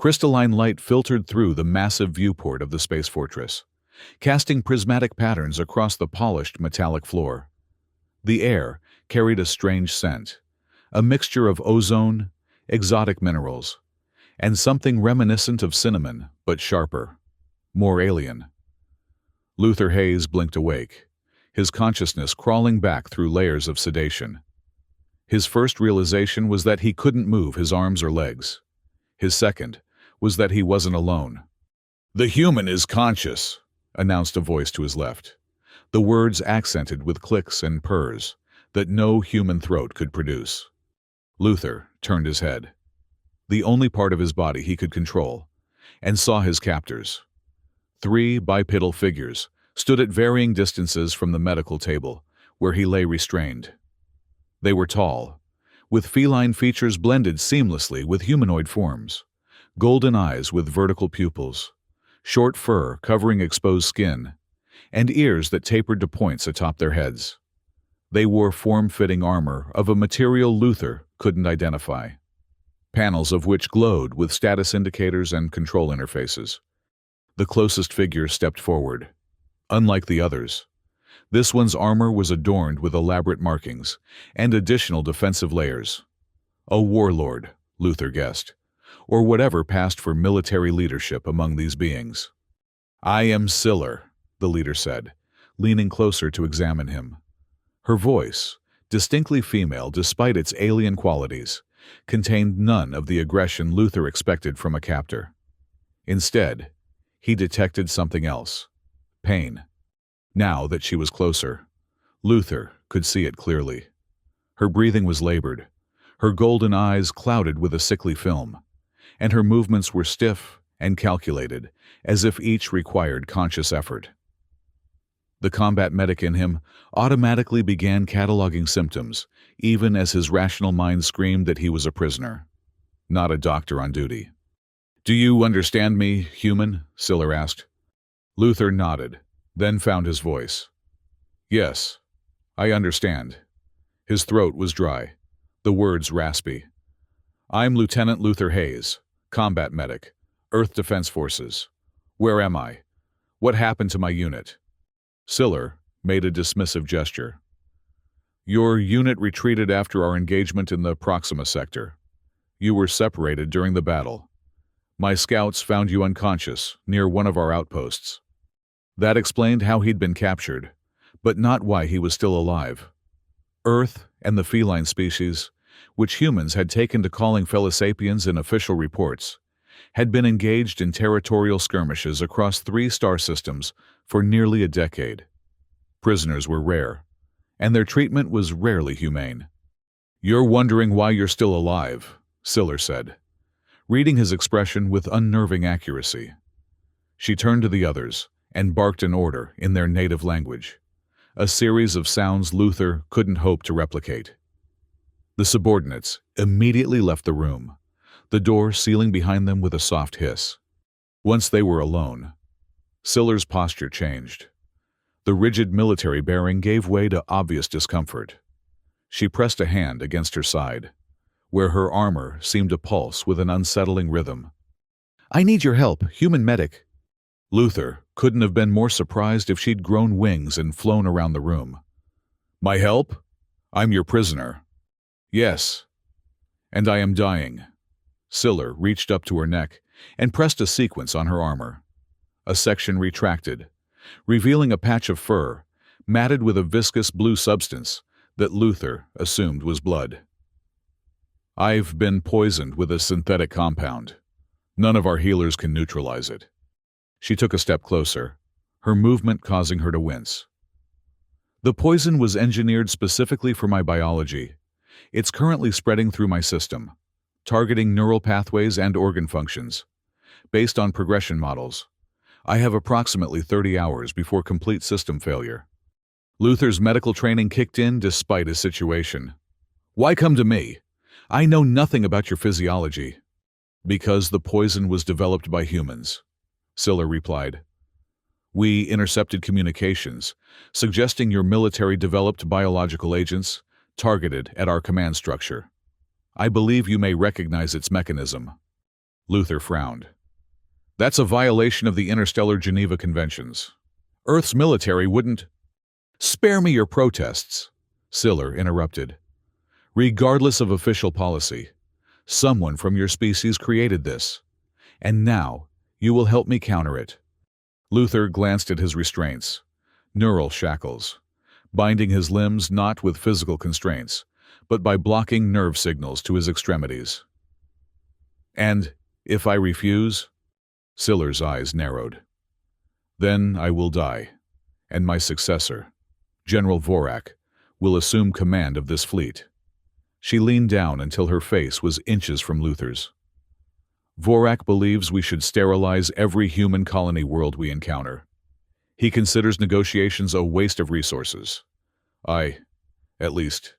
Crystalline light filtered through the massive viewport of the space fortress, casting prismatic patterns across the polished metallic floor. The air carried a strange scent, a mixture of ozone, exotic minerals, and something reminiscent of cinnamon, but sharper, more alien. Luther Hayes blinked awake, his consciousness crawling back through layers of sedation. His first realization was that he couldn't move his arms or legs. His second was that he wasn't alone. "The human is conscious," announced a voice to his left, the words accented with clicks and purrs that no human throat could produce. Luther turned his head, the only part of his body he could control, and saw his captors. 3 bipedal figures stood at varying distances from the medical table, where he lay restrained. They were tall, with feline features blended seamlessly with humanoid forms, golden eyes with vertical pupils, short fur covering exposed skin, and ears that tapered to points atop their heads. They wore form-fitting armor of a material Luther couldn't identify, panels of which glowed with status indicators and control interfaces. The closest figure stepped forward. Unlike the others, this one's armor was adorned with elaborate markings and additional defensive layers. A warlord, Luther guessed, or whatever passed for military leadership among these beings. "I am Siller," the leader said, leaning closer to examine him. Her voice, distinctly female despite its alien qualities, contained none of the aggression Luther expected from a captor. Instead, he detected something else: pain. Now that she was closer, Luther could see it clearly. Her breathing was labored, her golden eyes clouded with a sickly film, and her movements were stiff and calculated, as if each required conscious effort. The combat medic in him automatically began cataloging symptoms, even as his rational mind screamed that he was a prisoner, not a doctor on duty. "Do you understand me, human?" Siller asked. Luther nodded, then found his voice. "Yes, I understand." His throat was dry, the words raspy. "I'm Lieutenant Luther Hayes, combat medic, Earth Defense Forces. Where am I? What happened to my unit?" Siller made a dismissive gesture. "Your unit retreated after our engagement in the Proxima sector. You were separated during the battle. My scouts found you unconscious near one of our outposts." That explained how he'd been captured, but not why he was still alive. Earth and the feline species, which humans had taken to calling Felisapiens in official reports, had been engaged in territorial skirmishes across 3 star systems for nearly a decade. Prisoners were rare, and their treatment was rarely humane. "You're wondering why you're still alive," Siller said, reading his expression with unnerving accuracy. She turned to the others and barked an order in their native language, a series of sounds Luther couldn't hope to replicate. The subordinates immediately left the room, the door sealing behind them with a soft hiss. Once they were alone, Siller's posture changed. The rigid military bearing gave way to obvious discomfort. She pressed a hand against her side, where her armor seemed to pulse with an unsettling rhythm. "I need your help, human medic." Luther couldn't have been more surprised if she'd grown wings and flown around the room. "My help? I'm your prisoner." "Yes, and I am dying." Siller reached up to her neck and pressed a sequence on her armor. A section retracted, revealing a patch of fur, matted with a viscous blue substance that Luther assumed was blood. "I've been poisoned with a synthetic compound. None of our healers can neutralize it." She took a step closer, her movement causing her to wince. "The poison was engineered specifically for my biology. It's currently spreading through my system, targeting neural pathways and organ functions. Based on progression models, I have approximately 30 hours before complete system failure." Luther's medical training kicked in despite his situation. "Why come to me? I know nothing about your physiology." "Because the poison was developed by humans," Siller replied. "We intercepted communications, suggesting your military-developed biological agents targeted at our command structure. I believe you may recognize its mechanism." Luther frowned. That's a violation of the Interstellar Geneva Conventions. Earth's military wouldn't— Spare me your protests, Siller interrupted. Regardless of official policy, someone from your species created this, and now you will help me counter it. Luther glanced at his restraints, neural shackles, binding his limbs not with physical constraints, but by blocking nerve signals to his extremities. And if I refuse? Siller's eyes narrowed. Then I will die, and my successor, General Vorak, will assume command of this fleet. She leaned down until her face was inches from Luther's. Vorak believes we should sterilize every human colony world we encounter. He considers negotiations a waste of resources. I, at least,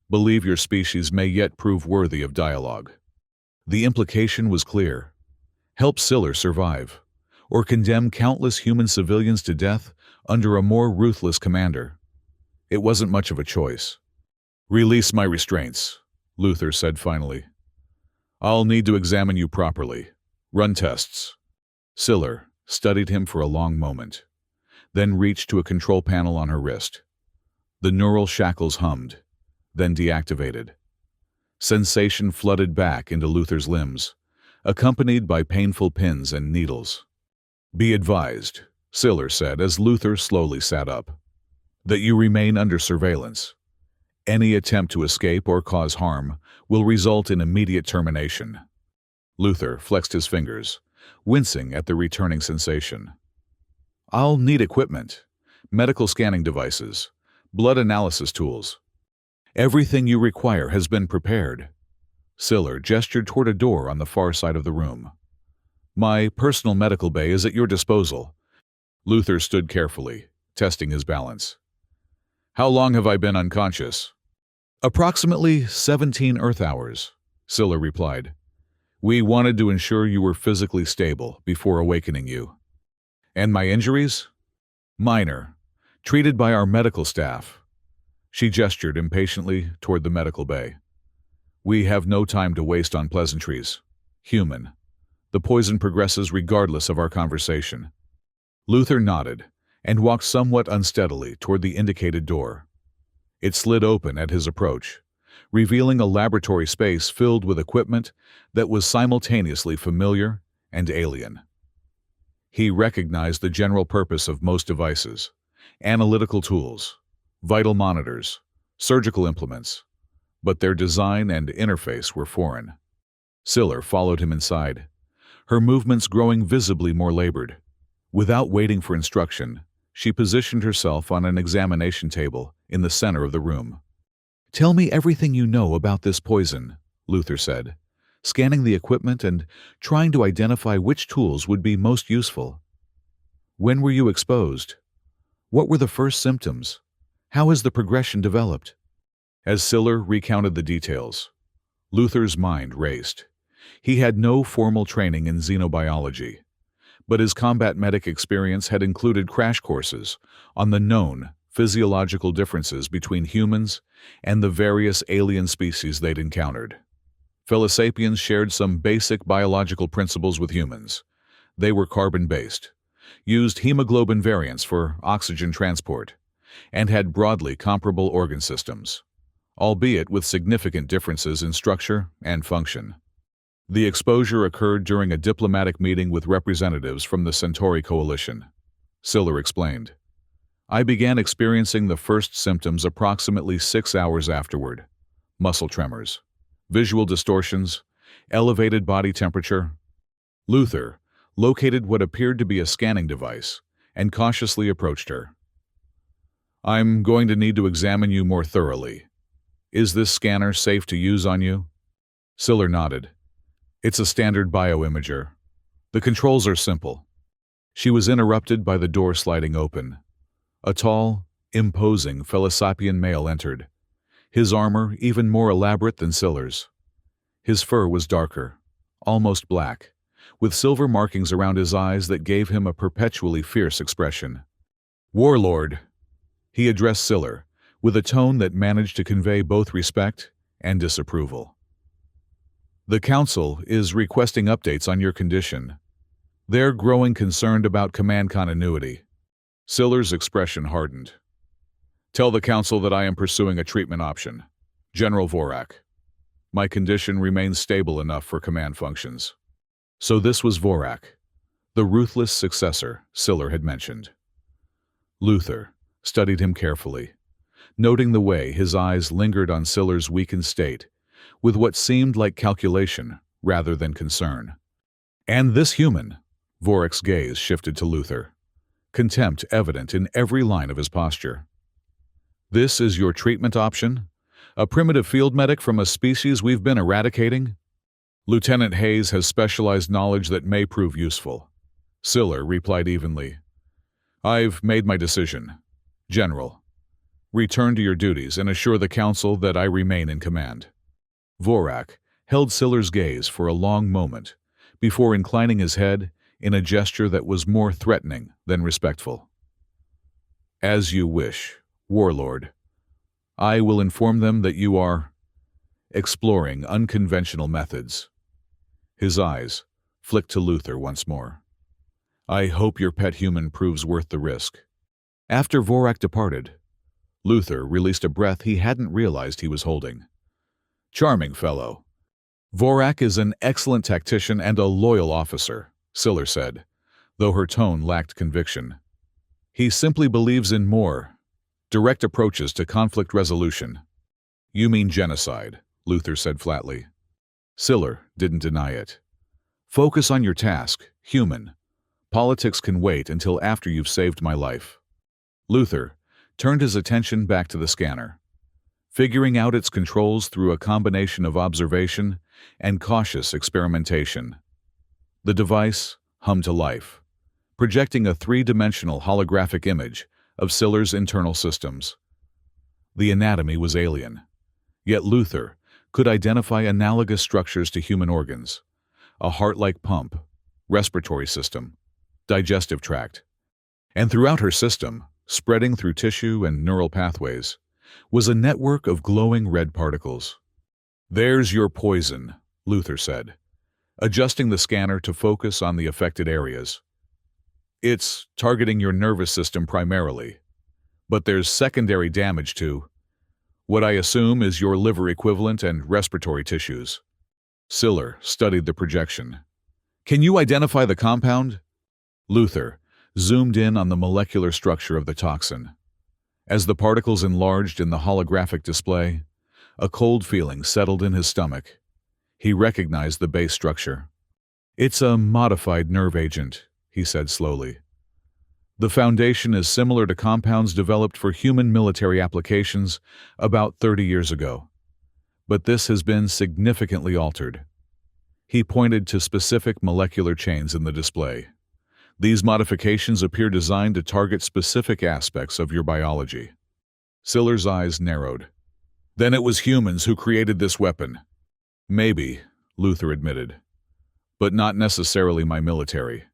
believe your species may yet prove worthy of dialogue. The implication was clear. Help Siller survive, or condemn countless human civilians to death under a more ruthless commander. It wasn't much of a choice. Release my restraints, Luther said finally. I'll need to examine you properly. Run tests. Siller studied him for a long moment, then reached to a control panel on her wrist. The neural shackles hummed, then deactivated. Sensation flooded back into Luther's limbs, accompanied by painful pins and needles. Be advised, Siller said as Luther slowly sat up, that you remain under surveillance. Any attempt to escape or cause harm will result in immediate termination. Luther flexed his fingers, wincing at the returning sensation. I'll need equipment, medical scanning devices, blood analysis tools. Everything you require has been prepared. Siller gestured toward a door on the far side of the room. My personal medical bay is at your disposal. Luther stood carefully, testing his balance. How long have I been unconscious? Approximately 17 Earth hours, Siller replied. We wanted to ensure you were physically stable before awakening you. And my injuries? Minor, treated by our medical staff. She gestured impatiently toward the medical bay. We have no time to waste on pleasantries. Human. The poison progresses regardless of our conversation. Luther nodded and walked somewhat unsteadily toward the indicated door. It slid open at his approach, revealing a laboratory space filled with equipment that was simultaneously familiar and alien. He recognized the general purpose of most devices: analytical tools, vital monitors, surgical implements, but their design and interface were foreign. Siller followed him inside, her movements growing visibly more labored. Without waiting for instruction, she positioned herself on an examination table in the center of the room. Tell me everything you know about this poison, Luther said, scanning the equipment and trying to identify which tools would be most useful. When were you exposed? What were the first symptoms? How has the progression developed? As Siller recounted the details, Luther's mind raced. He had no formal training in xenobiology, but his combat medic experience had included crash courses on the known physiological differences between humans and the various alien species they'd encountered. Fellow sapiens shared some basic biological principles with humans. They were carbon-based, used hemoglobin variants for oxygen transport, and had broadly comparable organ systems, albeit with significant differences in structure and function. The exposure occurred during a diplomatic meeting with representatives from the Centauri Coalition, Siller explained. I began experiencing the first symptoms approximately 6 hours afterward: muscle tremors, visual distortions, elevated body temperature. Luther located what appeared to be a scanning device and cautiously approached her. I'm going to need to examine you more thoroughly. Is this scanner safe to use on you? Siller nodded. It's a standard bioimager. The controls are simple. She was interrupted by the door sliding open. A tall, imposing Felisapian male entered, his armor even more elaborate than Siller's. His fur was darker, almost black, with silver markings around his eyes that gave him a perpetually fierce expression. Warlord, he addressed Siller, with a tone that managed to convey both respect and disapproval. The Council is requesting updates on your condition. They're growing concerned about command continuity. Siller's expression hardened. Tell the Council that I am pursuing a treatment option. General Vorak. My condition remains stable enough for command functions. So this was Vorak, the ruthless successor Siller had mentioned. Luther studied him carefully, noting the way his eyes lingered on Siller's weakened state, with what seemed like calculation rather than concern. And this human, Vorak's gaze shifted to Luther, contempt evident in every line of his posture. This is your treatment option? A primitive field medic from a species we've been eradicating? Lieutenant Hayes has specialized knowledge that may prove useful. Siller replied evenly. I've made my decision. General, return to your duties and assure the Council that I remain in command. Vorak held Siller's gaze for a long moment before inclining his head in a gesture that was more threatening than respectful. As you wish, Warlord. I will inform them that you are exploring unconventional methods. His eyes flicked to Luther once more. I hope your pet human proves worth the risk. After Vorak departed, Luther released a breath he hadn't realized he was holding. Charming fellow. Vorak is an excellent tactician and a loyal officer, Siller said, though her tone lacked conviction. He simply believes in more direct approaches to conflict resolution. You mean genocide, Luther said flatly. Siller didn't deny it. Focus on your task, human. Politics can wait until after you've saved my life. Luther turned his attention back to the scanner, figuring out its controls through a combination of observation and cautious experimentation. The device hummed to life, projecting a three-dimensional holographic image of Siller's internal systems. The anatomy was alien, yet Luther could identify analogous structures to human organs: a heart-like pump, respiratory system, digestive tract. And throughout her system, spreading through tissue and neural pathways, was a network of glowing red particles. There's your poison, Luther said, adjusting the scanner to focus on the affected areas. It's targeting your nervous system primarily, but there's secondary damage to what I assume is your liver equivalent and respiratory tissues. Siller studied the projection. Can you identify the compound? Luther zoomed in on the molecular structure of the toxin. As the particles enlarged in the holographic display, a cold feeling settled in his stomach. He recognized the base structure. It's a modified nerve agent, he said slowly. The foundation is similar to compounds developed for human military applications about 30 years ago, but this has been significantly altered. He pointed to specific molecular chains in the display. These modifications appear designed to target specific aspects of your biology. Siller's eyes narrowed. Then it was humans who created this weapon. Maybe, Luther admitted, but not necessarily my military.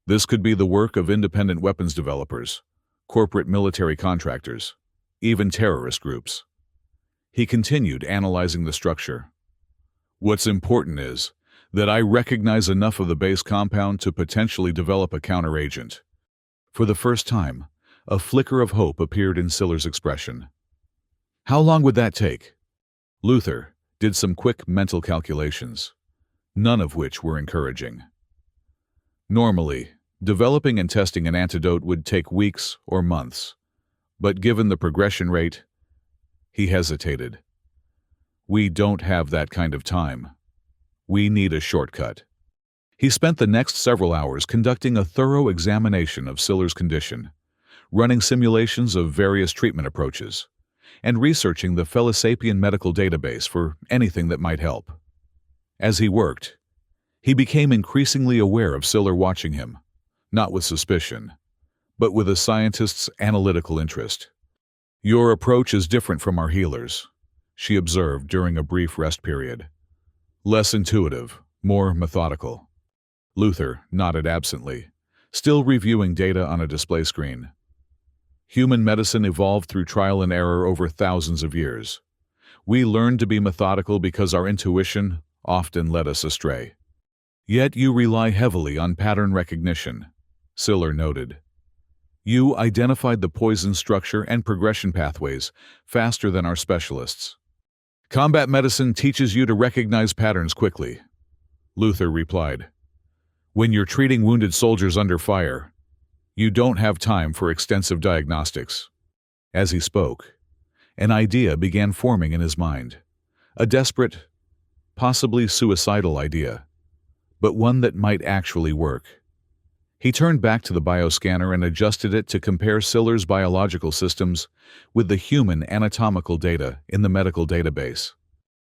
This could be the work of independent weapons developers, corporate military contractors, even terrorist groups. He continued analyzing the structure. What's important is that I recognize enough of the base compound to potentially develop a counteragent. For the first time, a flicker of hope appeared in Siller's expression. How long would that take? Luther did some quick mental calculations, none of which were encouraging. Normally, developing and testing an antidote would take weeks or months, but given the progression rate, he hesitated. We don't have that kind of time. We need a shortcut. He spent the next several hours conducting a thorough examination of Siller's condition, running simulations of various treatment approaches, and researching the Felisapien medical database for anything that might help. As he worked, he became increasingly aware of Siller watching him, not with suspicion, but with a scientist's analytical interest. Your approach is different from our healers, she observed during a brief rest period. Less intuitive, more methodical. Luther nodded absently, still reviewing data on a display screen. Human medicine evolved through trial and error over thousands of years. We learned to be methodical because our intuition often led us astray. Yet you rely heavily on pattern recognition, Siller noted. You identified the poison structure and progression pathways faster than our specialists. Combat medicine teaches you to recognize patterns quickly, Luther replied. When you're treating wounded soldiers under fire, you don't have time for extensive diagnostics. As he spoke, an idea began forming in his mind. A desperate, possibly suicidal idea, but one that might actually work. He turned back to the bioscanner and adjusted it to compare Siller's biological systems with the human anatomical data in the medical database.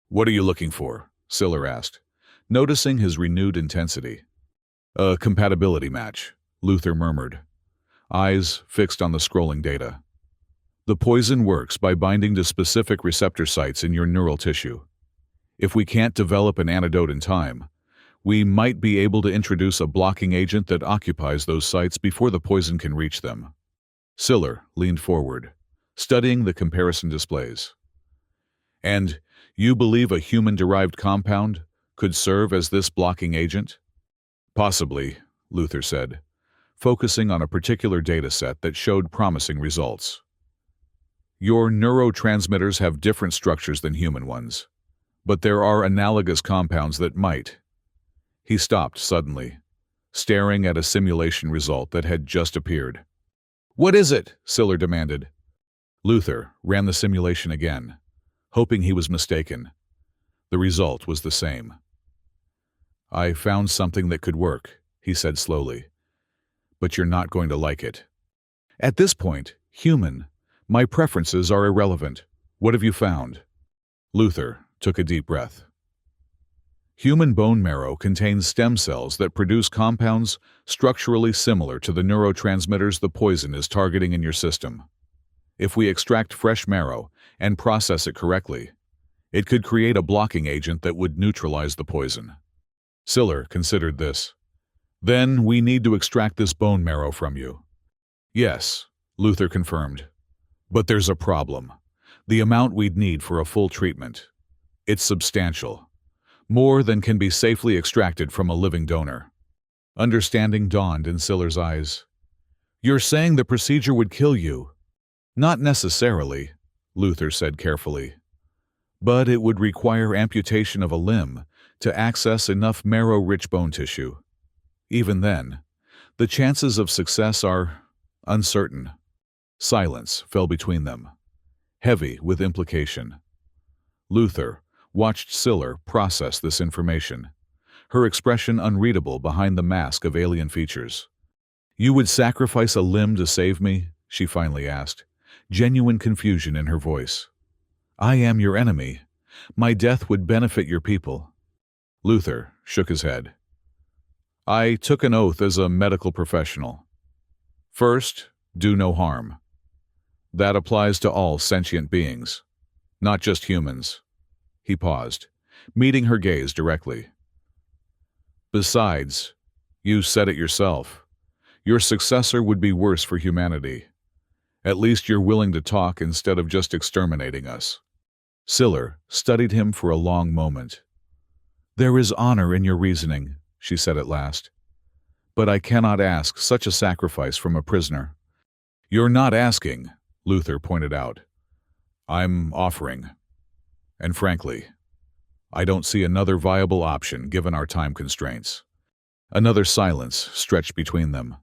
"What are you looking for?" Siller asked, noticing his renewed intensity. "A compatibility match," Luther murmured, eyes fixed on the scrolling data. "The poison works by binding to specific receptor sites in your neural tissue. If we can't develop an antidote in time, we might be able to introduce a blocking agent that occupies those sites before the poison can reach them." Siller leaned forward, studying the comparison displays. "And you believe a human-derived compound could serve as this blocking agent?" "Possibly," Luther said, focusing on a particular data set that showed promising results. "Your neurotransmitters have different structures than human ones, but there are analogous compounds that might." He stopped suddenly, staring at a simulation result that had just appeared. "What is it?" Siller demanded. Luther ran the simulation again, hoping he was mistaken. The result was the same. "I found something that could work," he said slowly. "But you're not going to like it. At this point, human, my preferences are irrelevant. What have you found?" Luther took a deep breath. "Human bone marrow contains stem cells that produce compounds structurally similar to the neurotransmitters the poison is targeting in your system. If we extract fresh marrow and process it correctly, it could create a blocking agent that would neutralize the poison." Siller considered this. "Then we need to extract this bone marrow from you." "Yes," Luther confirmed. "But there's a problem. The amount we'd need for a full treatment. It's substantial. More than can be safely extracted from a living donor." Understanding dawned in Siller's eyes. "You're saying the procedure would kill you?" "Not necessarily," Luther said carefully. "But it would require amputation of a limb to access enough marrow-rich bone tissue. Even then, the chances of success are uncertain." Silence fell between them, heavy with implication. Luther watched Siller process this information, her expression unreadable behind the mask of alien features. "You would sacrifice a limb to save me?" she finally asked, genuine confusion in her voice. "I am your enemy. My death would benefit your people." Luther shook his head. "I took an oath as a medical professional. First, do no harm. That applies to all sentient beings, not just humans." He paused, meeting her gaze directly. "Besides, you said it yourself. Your successor would be worse for humanity. At least you're willing to talk instead of just exterminating us." Siller studied him for a long moment. "There is honor in your reasoning," she said at last. "But I cannot ask such a sacrifice from a prisoner." "You're not asking," Luther pointed out. "I'm offering. And frankly, I don't see another viable option given our time constraints." Another silence stretched between them,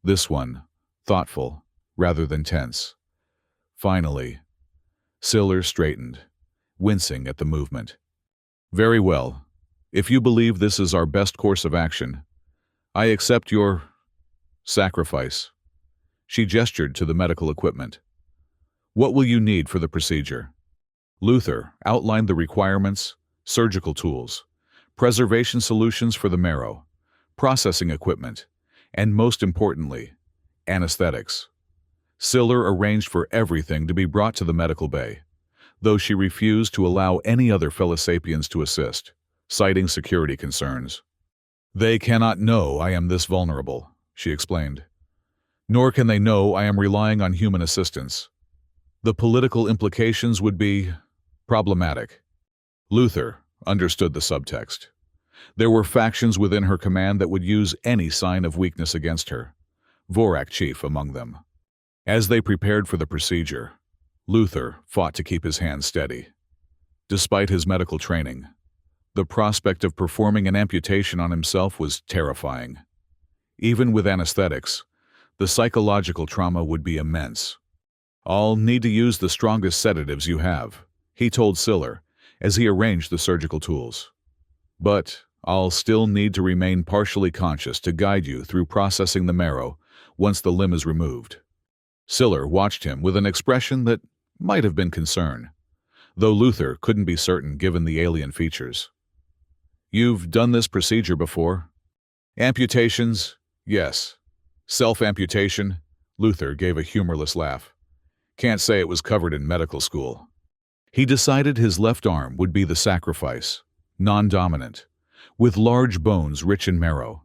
this one thoughtful rather than tense. Finally, Siller straightened, wincing at the movement. "Very well. If you believe this is our best course of action, I accept your sacrifice." She gestured to the medical equipment. "What will you need for the procedure?" Luther outlined the requirements: surgical tools, preservation solutions for the marrow, processing equipment, and most importantly, anesthetics. Siller arranged for everything to be brought to the medical bay, though she refused to allow any other fellow sapiens to assist, citing security concerns. "They cannot know I am this vulnerable," she explained. "Nor can they know I am relying on human assistance. The political implications would be problematic." Luther understood the subtext. There were factions within her command that would use any sign of weakness against her, Vorak chief among them. As they prepared for the procedure, Luther fought to keep his hands steady. Despite his medical training, the prospect of performing an amputation on himself was terrifying. Even with anesthetics, the psychological trauma would be immense. "I'll need to use the strongest sedatives you have," he told Siller as he arranged the surgical tools. "But I'll still need to remain partially conscious to guide you through processing the marrow once the limb is removed." Siller watched him with an expression that might have been concern, though Luther couldn't be certain given the alien features. "You've done this procedure before?" "Amputations? Yes. Self-amputation?" Luther gave a humorless laugh. "Can't say it was covered in medical school." He decided his left arm would be the sacrifice, non-dominant, with large bones rich in marrow.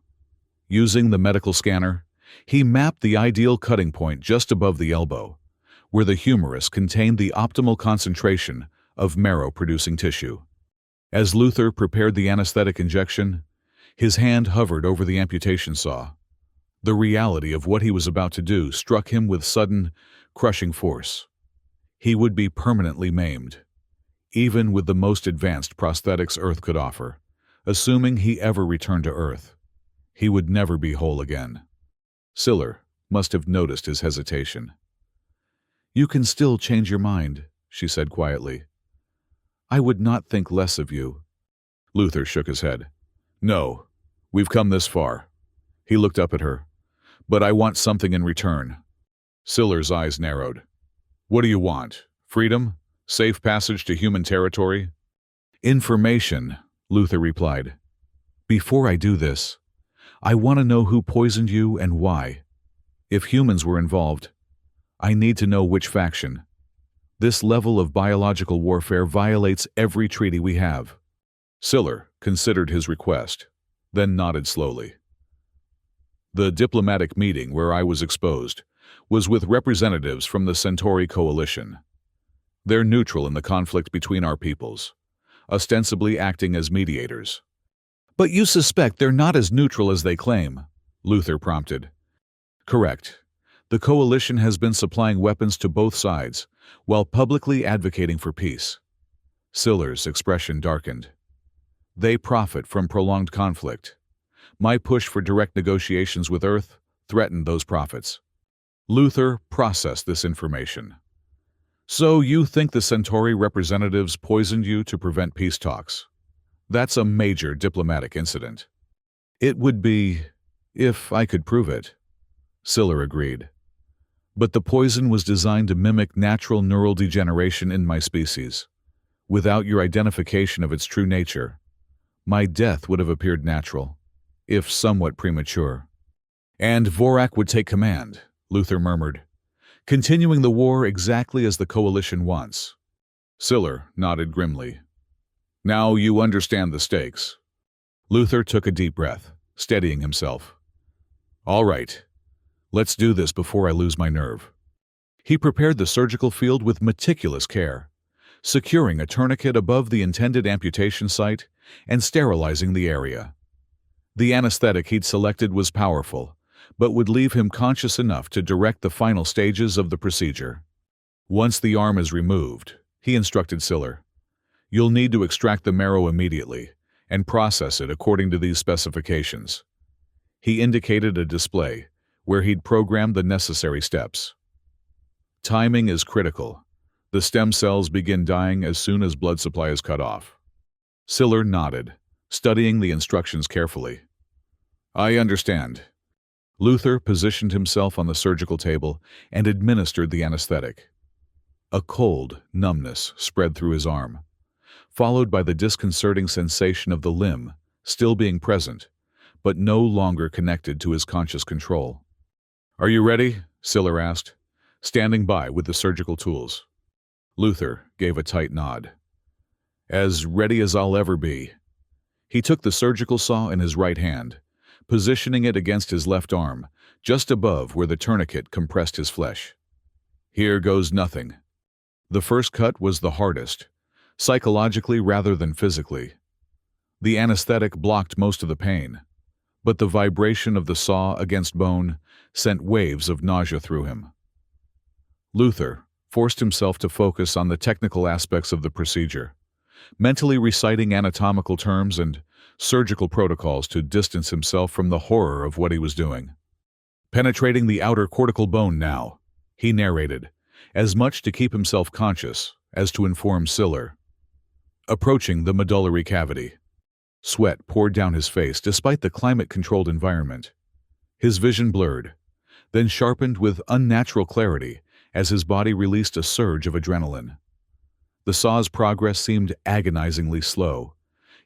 Using the medical scanner, he mapped the ideal cutting point just above the elbow, where the humerus contained the optimal concentration of marrow-producing tissue. As Luther prepared the anesthetic injection, his hand hovered over the amputation saw. The reality of what he was about to do struck him with sudden, crushing force. He would be permanently maimed, even with the most advanced prosthetics Earth could offer. Assuming he ever returned to Earth, he would never be whole again. Siller must have noticed his hesitation. "You can still change your mind," she said quietly. "I would not think less of you." Luther shook his head. "No, we've come this far." He looked up at her. "But I want something in return." Siller's eyes narrowed. "What do you want? Freedom? Safe passage to human territory?" "Information," Luther replied. "Before I do this, I want to know who poisoned you and why. If humans were involved, I need to know which faction. This level of biological warfare violates every treaty we have." Siller considered his request, then nodded slowly. "The diplomatic meeting where I was exposed was with representatives from the Centauri Coalition. They're neutral in the conflict between our peoples, ostensibly acting as mediators." "But you suspect they're not as neutral as they claim," Luther prompted. "Correct. The coalition has been supplying weapons to both sides, while publicly advocating for peace." Siller's expression darkened. "They profit from prolonged conflict. My push for direct negotiations with Earth threatened those profits." Luther processed this information. "So you think the Centauri representatives poisoned you to prevent peace talks? That's a major diplomatic incident." "It would be, if I could prove it," Siller agreed. "But the poison was designed to mimic natural neural degeneration in my species. Without your identification of its true nature, my death would have appeared natural, if somewhat premature." "And Vorak would take command," Luther murmured, "continuing the war exactly as the coalition wants." Siller nodded grimly. "Now you understand the stakes." Luther took a deep breath, steadying himself. "All right, let's do this before I lose my nerve." He prepared the surgical field with meticulous care, securing a tourniquet above the intended amputation site and sterilizing the area. The anesthetic he'd selected was powerful, but would leave him conscious enough to direct the final stages of the procedure. "Once the arm is removed," he instructed Siller, "you'll need to extract the marrow immediately and process it according to these specifications." He indicated a display where he'd programmed the necessary steps. "Timing is critical. The stem cells begin dying as soon as blood supply is cut off." Siller nodded, studying the instructions carefully. "I understand." Luther positioned himself on the surgical table and administered the anesthetic. A cold numbness spread through his arm, followed by the disconcerting sensation of the limb still being present, but no longer connected to his conscious control. "Are you ready?" Siller asked, standing by with the surgical tools. Luther gave a tight nod. "As ready as I'll ever be." He took the surgical saw in his right hand, positioning it against his left arm, just above where the tourniquet compressed his flesh. "Here goes nothing." The first cut was the hardest, psychologically rather than physically. The anesthetic blocked most of the pain, but the vibration of the saw against bone sent waves of nausea through him. Luther forced himself to focus on the technical aspects of the procedure, mentally reciting anatomical terms and surgical protocols to distance himself from the horror of what he was doing. Penetrating the outer cortical bone now, he narrated, as much to keep himself conscious as to inform Siller. Approaching the medullary cavity. Sweat poured down his face despite the climate-controlled environment. His vision blurred, then sharpened with unnatural clarity as his body released a surge of adrenaline. The saw's progress seemed agonizingly slow,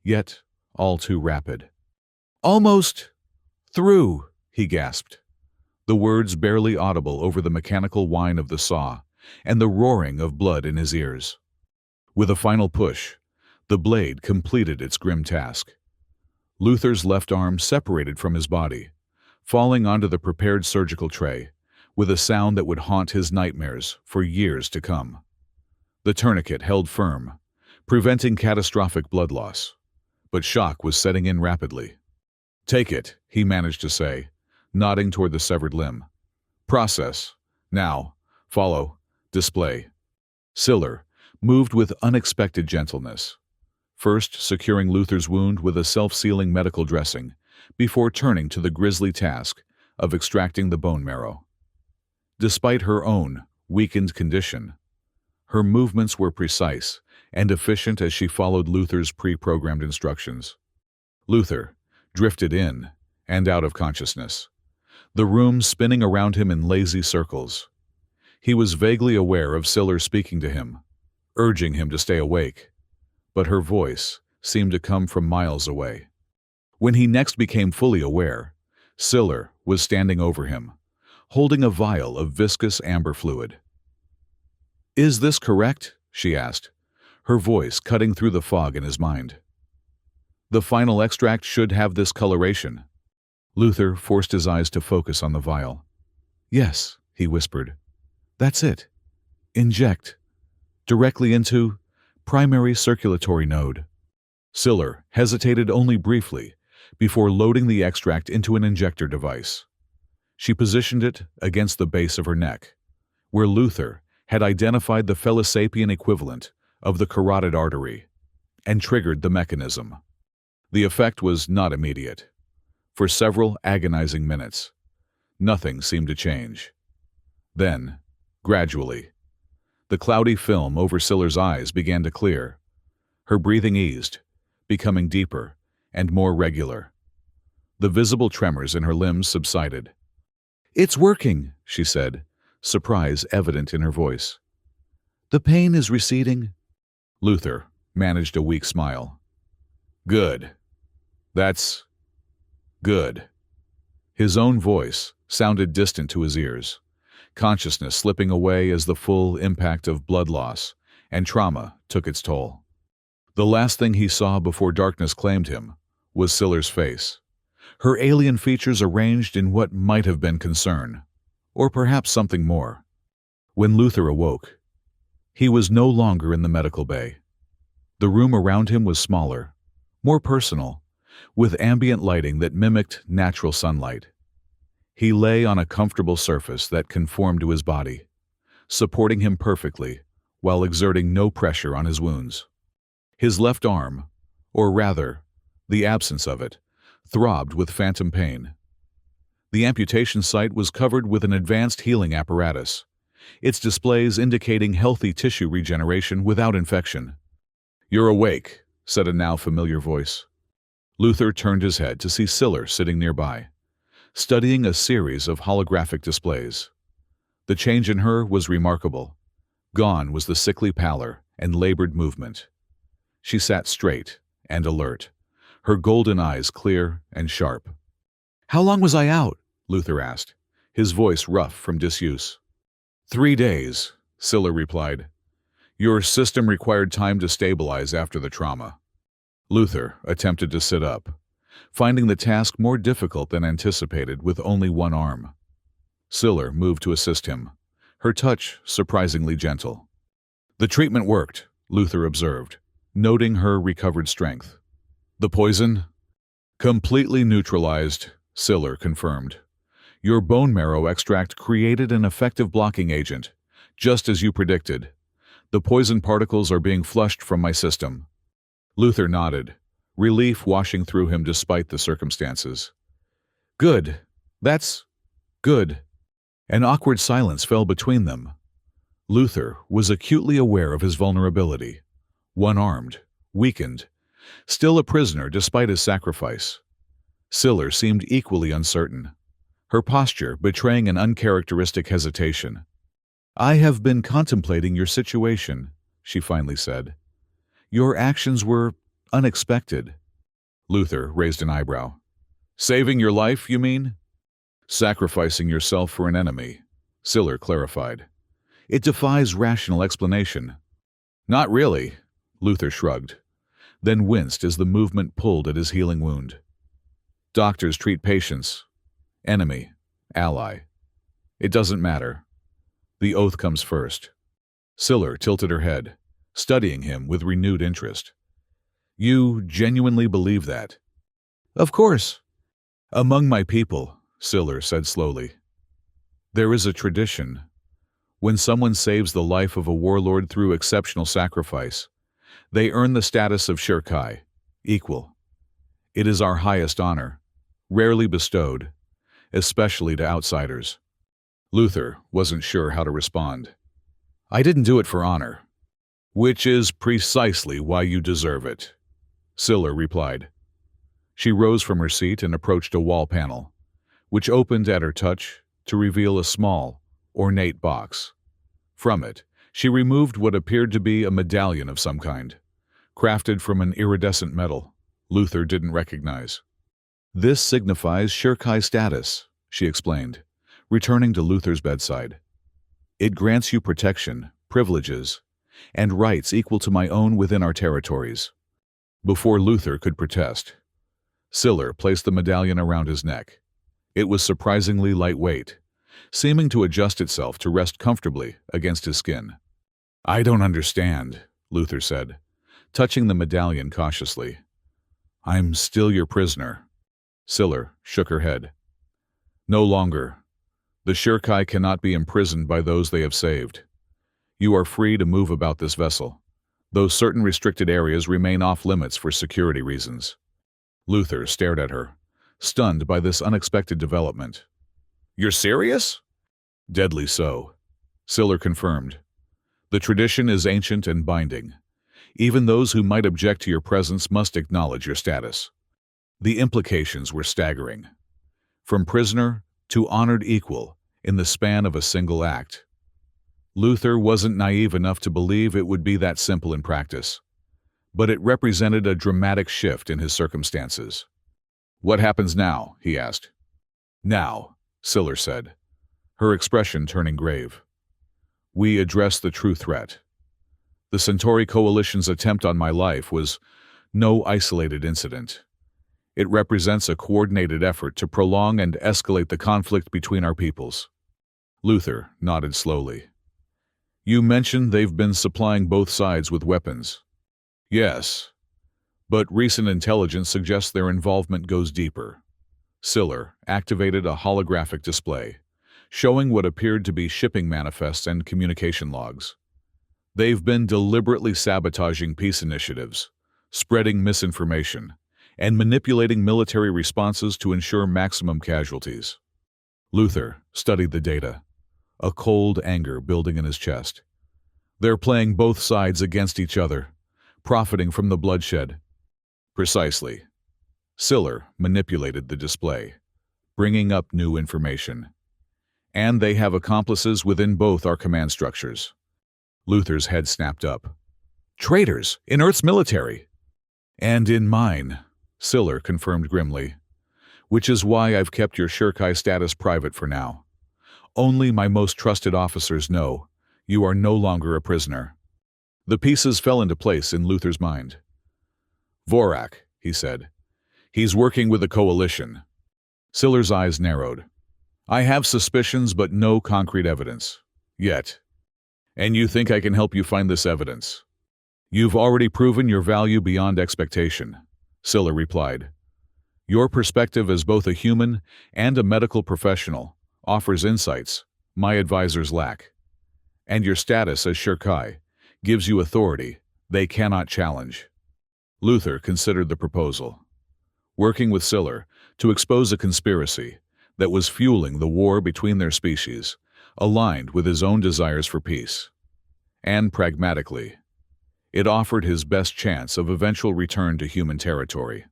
yet all too rapid. "Almost through," he gasped, the words barely audible over the mechanical whine of the saw and the roaring of blood in his ears. With a final push, the blade completed its grim task. Luther's left arm separated from his body, falling onto the prepared surgical tray, with a sound that would haunt his nightmares for years to come. The tourniquet held firm, preventing catastrophic blood loss, but shock was setting in rapidly. "Take it," he managed to say, nodding toward the severed limb. "Process. Now. Follow. Display." Siller moved with unexpected gentleness, first securing Luther's wound with a self-sealing medical dressing, before turning to the grisly task of extracting the bone marrow. Despite her own weakened condition, her movements were precise and efficient as she followed Luther's pre-programmed instructions. Luther drifted in and out of consciousness, the room spinning around him in lazy circles. He was vaguely aware of Siller speaking to him, urging him to stay awake, but her voice seemed to come from miles away. When he next became fully aware, Siller was standing over him, holding a vial of viscous amber fluid. "Is this correct?" she asked, her voice cutting through the fog in his mind. "The final extract should have this coloration." Luther forced his eyes to focus on the vial. "Yes," he whispered. "That's it. Inject. Directly into primary circulatory node." Siller hesitated only briefly before loading the extract into an injector device. She positioned it against the base of her neck, where Luther had identified the fellow-sapien equivalent of the carotid artery, and triggered the mechanism. The effect was not immediate. For several agonizing minutes, nothing seemed to change. Then, gradually, the cloudy film over Siller's eyes began to clear. Her breathing eased, becoming deeper and more regular. The visible tremors in her limbs subsided. "It's working," she said, surprise evident in her voice. "The pain is receding." Luther managed a weak smile. "Good. That's good." His own voice sounded distant to his ears, consciousness slipping away as the full impact of blood loss and trauma took its toll. The last thing he saw before darkness claimed him was Siller's face, her alien features arranged in what might have been concern, or perhaps something more. When Luther awoke, he was no longer in the medical bay. The room around him was smaller, more personal, with ambient lighting that mimicked natural sunlight. He lay on a comfortable surface that conformed to his body, supporting him perfectly while exerting no pressure on his wounds. His left arm, or rather, the absence of it, throbbed with phantom pain. The amputation site was covered with an advanced healing apparatus, its displays indicating healthy tissue regeneration without infection. "You're awake," said a now familiar voice. Luther turned his head to see Siller sitting nearby, studying a series of holographic displays. The change in her was remarkable. Gone was the sickly pallor and labored movement. She sat straight and alert, her golden eyes clear and sharp. "How long was I out?" Luther asked, his voice rough from disuse. 3 days, Siller replied. "Your system required time to stabilize after the trauma." Luther attempted to sit up, finding the task more difficult than anticipated with only one arm. Siller moved to assist him, her touch surprisingly gentle. "The treatment worked," Luther observed, noting her recovered strength. The poison? Completely neutralized, Siller confirmed. Your bone marrow extract created an effective blocking agent, just as you predicted. The poison particles are being flushed from my system. Luther nodded, relief washing through him despite the circumstances. Good. That's good. An awkward silence fell between them. Luther was acutely aware of his vulnerability. One-armed, weakened, still a prisoner despite his sacrifice. Siller seemed equally uncertain, her posture betraying an uncharacteristic hesitation. I have been contemplating your situation, she finally said. Your actions were unexpected. Luther raised an eyebrow. Saving your life, you mean? Sacrificing yourself for an enemy, Siller clarified. It defies rational explanation. Not really, Luther shrugged, then winced as the movement pulled at his healing wound. Doctors treat patients. Enemy, ally. It doesn't matter. The oath comes first. Siller tilted her head, studying him with renewed interest. You genuinely believe that? Of course. Among my people, Siller said slowly, there is a tradition. When someone saves the life of a warlord through exceptional sacrifice, they earn the status of Shirkai, equal. It is our highest honor, rarely bestowed, especially to outsiders. Luther wasn't sure how to respond. I didn't do it for honor. Which is precisely why you deserve it, Siller replied. She rose from her seat and approached a wall panel, which opened at her touch to reveal a small, ornate box. From it, she removed what appeared to be a medallion of some kind, crafted from an iridescent metal Luther didn't recognize. This signifies Shirkai status, she explained, returning to Luther's bedside. It grants you protection, privileges, and rights equal to my own within our territories. Before Luther could protest, Siller placed the medallion around his neck. It was surprisingly lightweight, seeming to adjust itself to rest comfortably against his skin. I don't understand, Luther said, touching the medallion cautiously. I'm still your prisoner. Siller shook her head. No longer. The Shirkai cannot be imprisoned by those they have saved. You are free to move about this vessel, though certain restricted areas remain off-limits for security reasons. Luther stared at her, stunned by this unexpected development. You're serious? Deadly so, Siller confirmed. The tradition is ancient and binding. Even those who might object to your presence must acknowledge your status. The implications were staggering. From prisoner to honored equal in the span of a single act. Luther wasn't naive enough to believe it would be that simple in practice, but it represented a dramatic shift in his circumstances. What happens now? He asked. Now, Siller said, her expression turning grave. We address the true threat. The Centauri Coalition's attempt on my life was no isolated incident. It represents a coordinated effort to prolong and escalate the conflict between our peoples. Luther nodded slowly. You mentioned they've been supplying both sides with weapons. Yes, but recent intelligence suggests their involvement goes deeper. Siller activated a holographic display, showing what appeared to be shipping manifests and communication logs. They've been deliberately sabotaging peace initiatives, spreading misinformation, and manipulating military responses to ensure maximum casualties. Luther studied the data, a cold anger building in his chest. They're playing both sides against each other, profiting from the bloodshed. Precisely. Siller manipulated the display, bringing up new information. And they have accomplices within both our command structures. Luther's head snapped up. Traitors in Earth's military. And in mine, Siller confirmed grimly. Which is why I've kept your Shirkai status private for now. Only my most trusted officers know you are no longer a prisoner. The pieces fell into place in Luther's mind. Vorak, he said. He's working with the coalition. Siller's eyes narrowed. I have suspicions but no concrete evidence. Yet. And you think I can help you find this evidence? You've already proven your value beyond expectation, Scylla replied. Your perspective as both a human and a medical professional offers insights my advisors lack. And your status as Shirkai gives you authority they cannot challenge. Luther considered the proposal, working with Scylla to expose a conspiracy that was fueling the war between their species, aligned with his own desires for peace. And pragmatically, it offered his best chance of eventual return to human territory.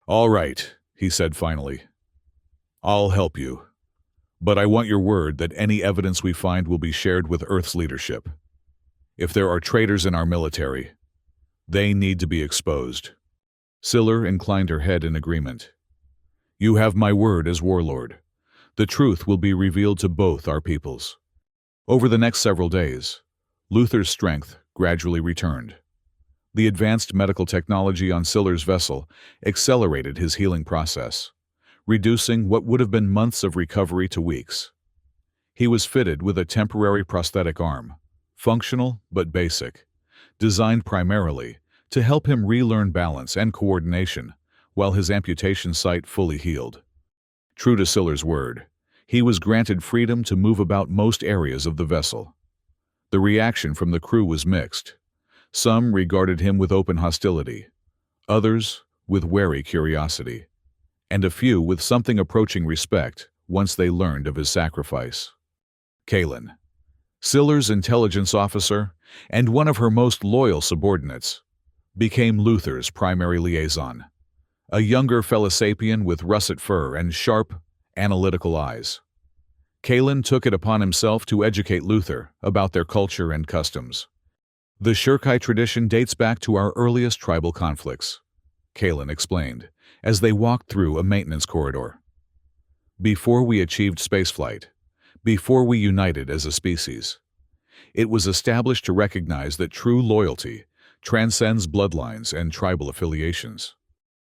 All right, he said finally. I'll help you. But I want your word that any evidence we find will be shared with Earth's leadership. If there are traitors in our military, they need to be exposed. Scylla inclined her head in agreement. You have my word as Warlord. The truth will be revealed to both our peoples. Over the next several days, Luther's strength gradually returned. The advanced medical technology on Scylla's vessel accelerated his healing process, reducing what would have been months of recovery to weeks. He was fitted with a temporary prosthetic arm, functional but basic, designed primarily to help him relearn balance and coordination while his amputation site fully healed. True to Scylla's word, he was granted freedom to move about most areas of the vessel. The reaction from the crew was mixed. Some regarded him with open hostility, others with wary curiosity, and a few with something approaching respect once they learned of his sacrifice. Kaylin, Scylla's intelligence officer and one of her most loyal subordinates, became Luther's primary liaison, a younger fellow sapien with russet fur and sharp, analytical eyes. Kaylin took it upon himself to educate Luther about their culture and customs. The Shirkai tradition dates back to our earliest tribal conflicts, Kaylin explained, as they walked through a maintenance corridor. Before we achieved spaceflight, before we united as a species, it was established to recognize that true loyalty transcends bloodlines and tribal affiliations.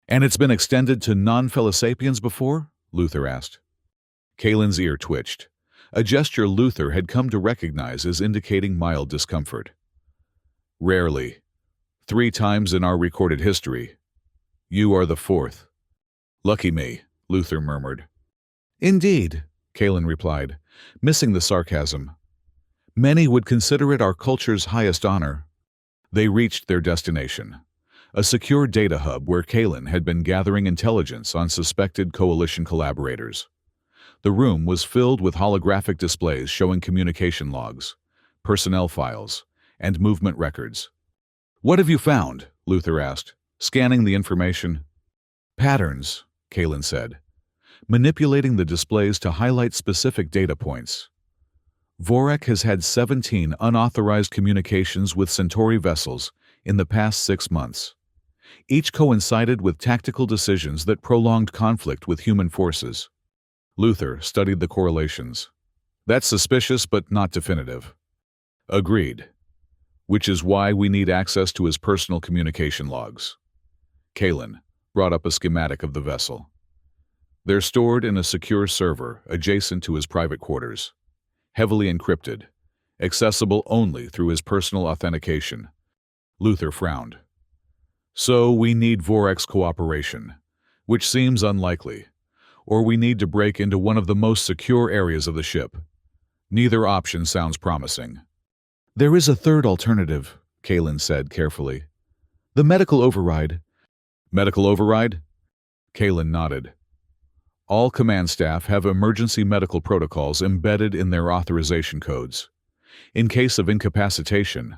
And it's been extended to non-fellow sapiens before? Luther asked. Kaylin's ear twitched, a gesture Luther had come to recognize as indicating mild discomfort. Rarely. 3 times in our recorded history. You are the 4th. Lucky me, Luther murmured. Indeed, Kaylin replied, missing the sarcasm. Many would consider it our culture's highest honor. They reached their destination, a secure data hub where Kaylin had been gathering intelligence on suspected coalition collaborators. The room was filled with holographic displays showing communication logs, personnel files, and movement records. What have you found? Luther asked, scanning the information. Patterns, Kaylin said, manipulating the displays to highlight specific data points. Vorak has had 17 unauthorized communications with Centauri vessels in the past 6 months. Each coincided with tactical decisions that prolonged conflict with human forces. Luther studied the correlations. That's suspicious but not definitive. Agreed. Which is why we need access to his personal communication logs. Kaylin brought up a schematic of the vessel. They're stored in a secure server adjacent to his private quarters, heavily encrypted, accessible only through his personal authentication. Luther frowned. So we need Vorak's cooperation, which seems unlikely, or we need to break into one of the most secure areas of the ship. Neither option sounds promising. There is a third alternative, Kaylin said carefully. The medical override. Medical override? Kaylin nodded. All command staff have emergency medical protocols embedded in their authorization codes. In case of incapacitation,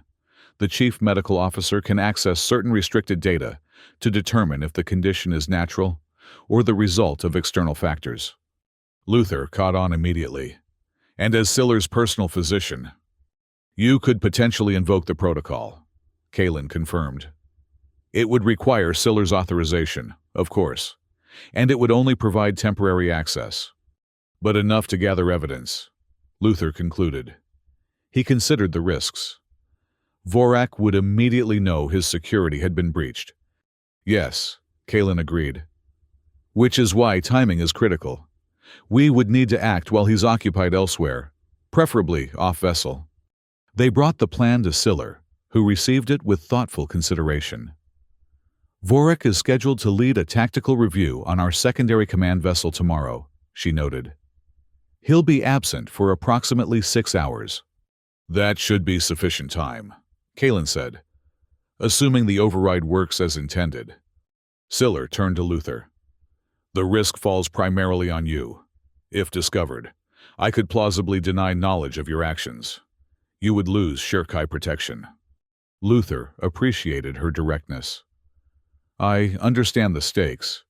the chief medical officer can access certain restricted data to determine if the condition is natural or the result of external factors. Luther caught on immediately. And as Scylla's personal physician, you could potentially invoke the protocol, Kaylin confirmed. It would require Scylla's authorization, of course, and it would only provide temporary access. But enough to gather evidence, Luther concluded. He considered the risks. Vorak would immediately know his security had been breached. Yes, Kaylin agreed. Which is why timing is critical. We would need to act while he's occupied elsewhere, preferably off-vessel. They brought the plan to Scylla, who received it with thoughtful consideration. Vorak is scheduled to lead a tactical review on our secondary command vessel tomorrow, she noted. He'll be absent for approximately 6 hours. That should be sufficient time, Kalen said, assuming the override works as intended. Siller turned to Luther. The risk falls primarily on you. If discovered, I could plausibly deny knowledge of your actions. You would lose Shirkai protection. Luther appreciated her directness. I understand the stakes,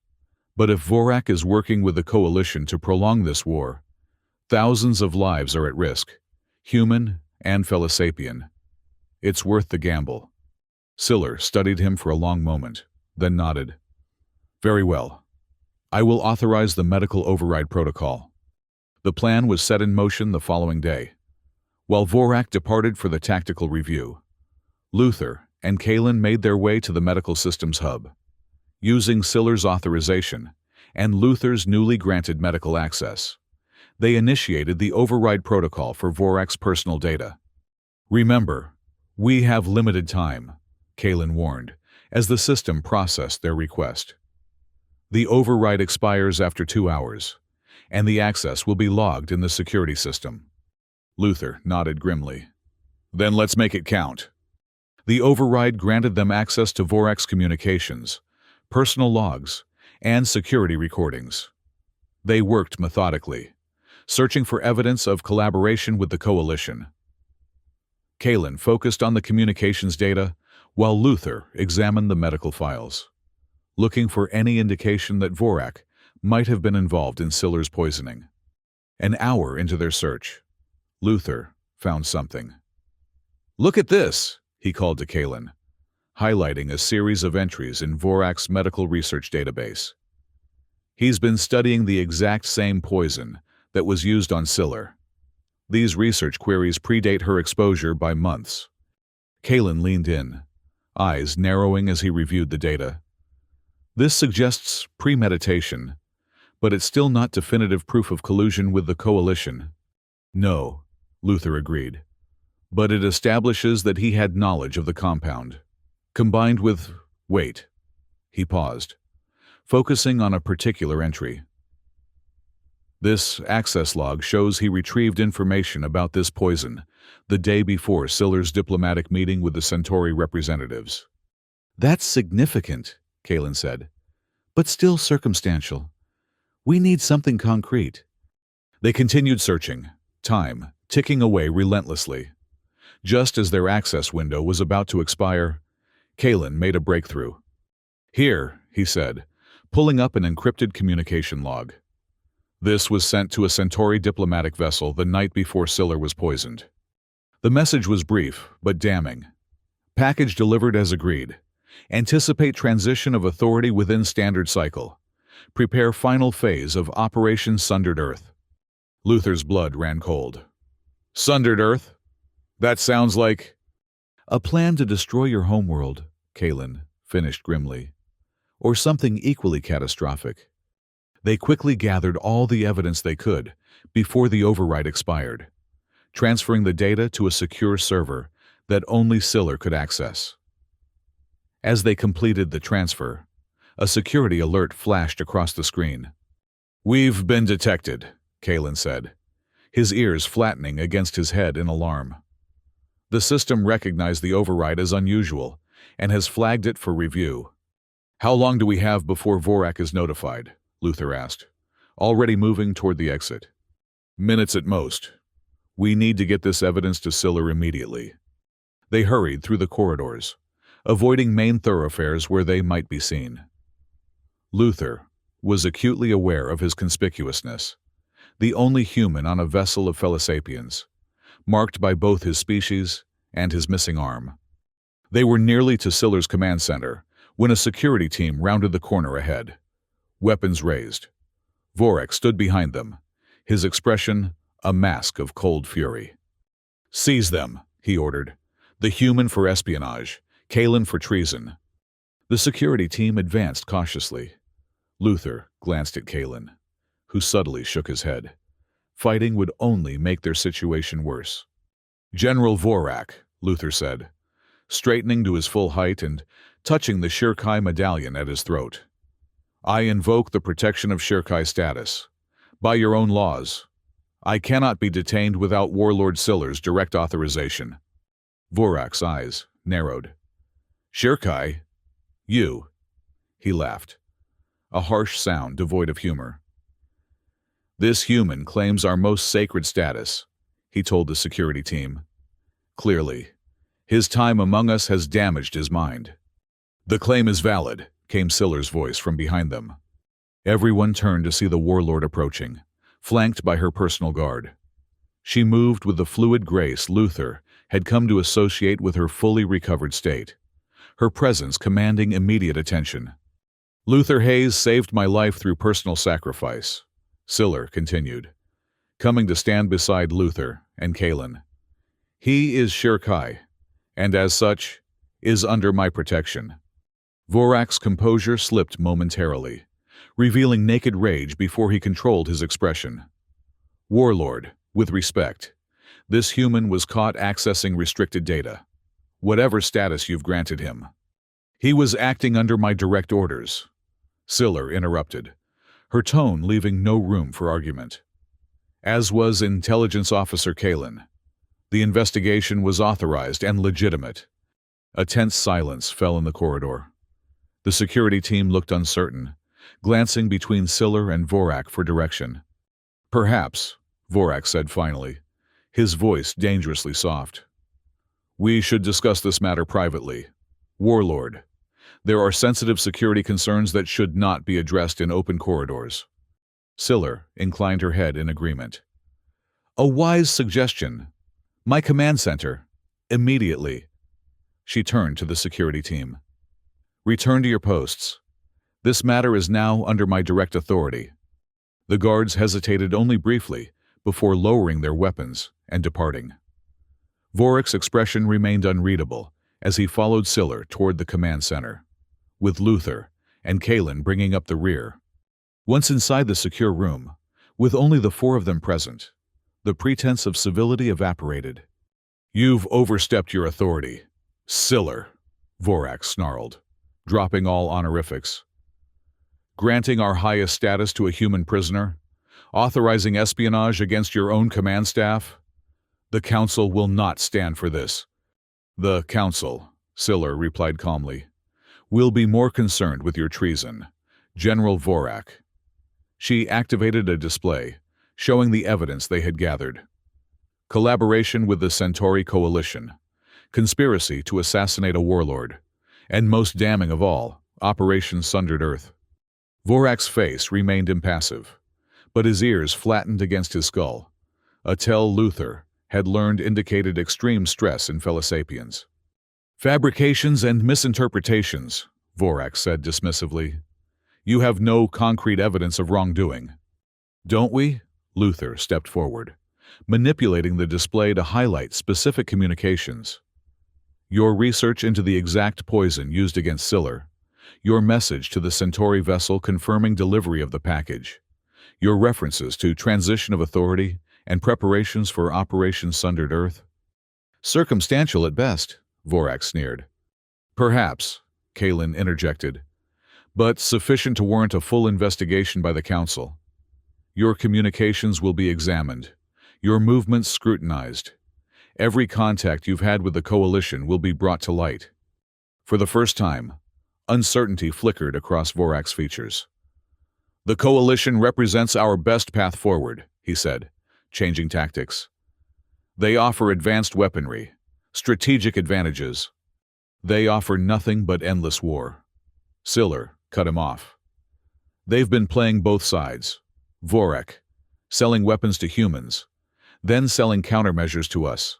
but if Vorak is working with the Coalition to prolong this war, thousands of lives are at risk, human and fellow-sapien. It's worth the gamble. Siller studied him for a long moment, then nodded. Very well. I will authorize the medical override protocol. The plan was set in motion the following day. While Vorak departed for the tactical review, Luther and Kalen made their way to the medical systems hub. Using Siller's authorization and Luther's newly granted medical access, they initiated the override protocol for Vorak's personal data. Remember, we have limited time, Kalen warned, as the system processed their request. The override expires after 2 hours, and the access will be logged in the security system. Luther nodded grimly. Then let's make it count. The override granted them access to Vorak's communications, personal logs, and security recordings. They worked methodically, searching for evidence of collaboration with the Coalition. Kalen focused on the communications data, while Luther examined the medical files, looking for any indication that Vorak might have been involved in Siller's poisoning. An hour into their search, Luther found something. Look at this, he called to Kalen, highlighting a series of entries in Vorak's medical research database. He's been studying the exact same poison that was used on Siller. These research queries predate her exposure by months. Kalen leaned in, eyes narrowing as he reviewed the data. This suggests premeditation, but it's still not definitive proof of collusion with the Coalition. No, Luther agreed, but it establishes that he had knowledge of the compound. Combined with, wait, he paused, focusing on a particular entry. This access log shows he retrieved information about this poison the day before Siller's diplomatic meeting with the Centauri representatives. That's significant, Kalen said, but still circumstantial. We need something concrete. They continued searching, time ticking away relentlessly. Just as their access window was about to expire, Kalen made a breakthrough. Here, he said, pulling up an encrypted communication log. This was sent to a Centauri diplomatic vessel the night before Siller was poisoned. The message was brief, but damning. Package delivered as agreed. Anticipate transition of authority within standard cycle. Prepare final phase of Operation Sundered Earth. Luther's blood ran cold. Sundered Earth? That sounds like... A plan to destroy your homeworld, Kalen finished grimly. Or something equally catastrophic. They quickly gathered all the evidence they could before the override expired, transferring the data to a secure server that only Siller could access. As they completed the transfer, a security alert flashed across the screen. We've been detected, Kalen said, his ears flattening against his head in alarm. The system recognized the override as unusual and has flagged it for review. How long do we have before Vorak is notified? Luther asked, already moving toward the exit. Minutes at most. We need to get this evidence to Siller immediately. They hurried through the corridors, avoiding main thoroughfares where they might be seen. Luther was acutely aware of his conspicuousness, the only human on a vessel of fellow-sapiens, marked by both his species and his missing arm. They were nearly to Siller's command center when a security team rounded the corner ahead, weapons raised. Vorak stood behind them, his expression a mask of cold fury. Seize them, he ordered. The human for espionage, Kalen for treason. The security team advanced cautiously. Luther glanced at Kalen, who subtly shook his head. Fighting would only make their situation worse. General Vorak, Luther said, straightening to his full height and touching the Shirkai medallion at his throat. "I invoke the protection of Shirkai status. By your own laws, I cannot be detained without Warlord Siller's direct authorization." Vorak's eyes narrowed. "Shirkai? You?" He laughed, a harsh sound devoid of humor. "This human claims our most sacred status," he told the security team. "Clearly, his time among us has damaged his mind." "The claim is valid," came Siller's voice from behind them. Everyone turned to see the Warlord approaching, flanked by her personal guard. She moved with the fluid grace Luther had come to associate with her fully recovered state, her presence commanding immediate attention. "Luther Hayes saved my life through personal sacrifice," Siller continued, coming to stand beside Luther and Kalen. "He is Shirkai, and as such, is under my protection." Vorak's composure slipped momentarily, revealing naked rage before he controlled his expression. "Warlord, with respect, this human was caught accessing restricted data, whatever status you've granted him. He was acting under my direct orders," Siller interrupted, her tone leaving no room for argument. "As was Intelligence Officer Kalen. The investigation was authorized and legitimate." A tense silence fell in the corridor. The security team looked uncertain, glancing between Siller and Vorak for direction. "Perhaps," Vorak said finally, his voice dangerously soft. "We should discuss this matter privately. Warlord, there are sensitive security concerns that should not be addressed in open corridors." Siller inclined her head in agreement. "A wise suggestion. My command center. Immediately." She turned to the security team. "Return to your posts. This matter is now under my direct authority." The guards hesitated only briefly before lowering their weapons and departing. Vorak's expression remained unreadable as he followed Siller toward the command center, with Luther and Kalen bringing up the rear. Once inside the secure room, with only the four of them present, the pretense of civility evaporated. "You've overstepped your authority, Siller," Vorak snarled, dropping all honorifics. "Granting our highest status to a human prisoner, authorizing espionage against your own command staff? The Council will not stand for this." "The Council," Siller replied calmly, "will be more concerned with your treason, General Vorak." She activated a display, showing the evidence they had gathered. Collaboration with the Centauri Coalition, conspiracy to assassinate a warlord, and most damning of all, Operation Sundered Earth. Vorak's face remained impassive, but his ears flattened against his skull, a tell Luther had learned indicated extreme stress in fellow sapiens. "Fabrications and misinterpretations," Vorak said dismissively. "You have no concrete evidence of wrongdoing." "Don't we?" Luther stepped forward, manipulating the display to highlight specific communications. "Your research into the exact poison used against Siller, your message to the Centauri vessel confirming delivery of the package, your references to transition of authority and preparations for Operation Sundered Earth." "Circumstantial at best," Vorak sneered. "Perhaps," Kalen interjected, "but sufficient to warrant a full investigation by the Council. Your communications will be examined, your movements scrutinized. Every contact you've had with the Coalition will be brought to light." For the first time, uncertainty flickered across Vorak's features. "The Coalition represents our best path forward," he said, changing tactics. "They offer advanced weaponry, strategic advantages. They offer nothing but endless war." Siller cut him off. "They've been playing both sides. Vorak, selling weapons to humans, then selling countermeasures to us,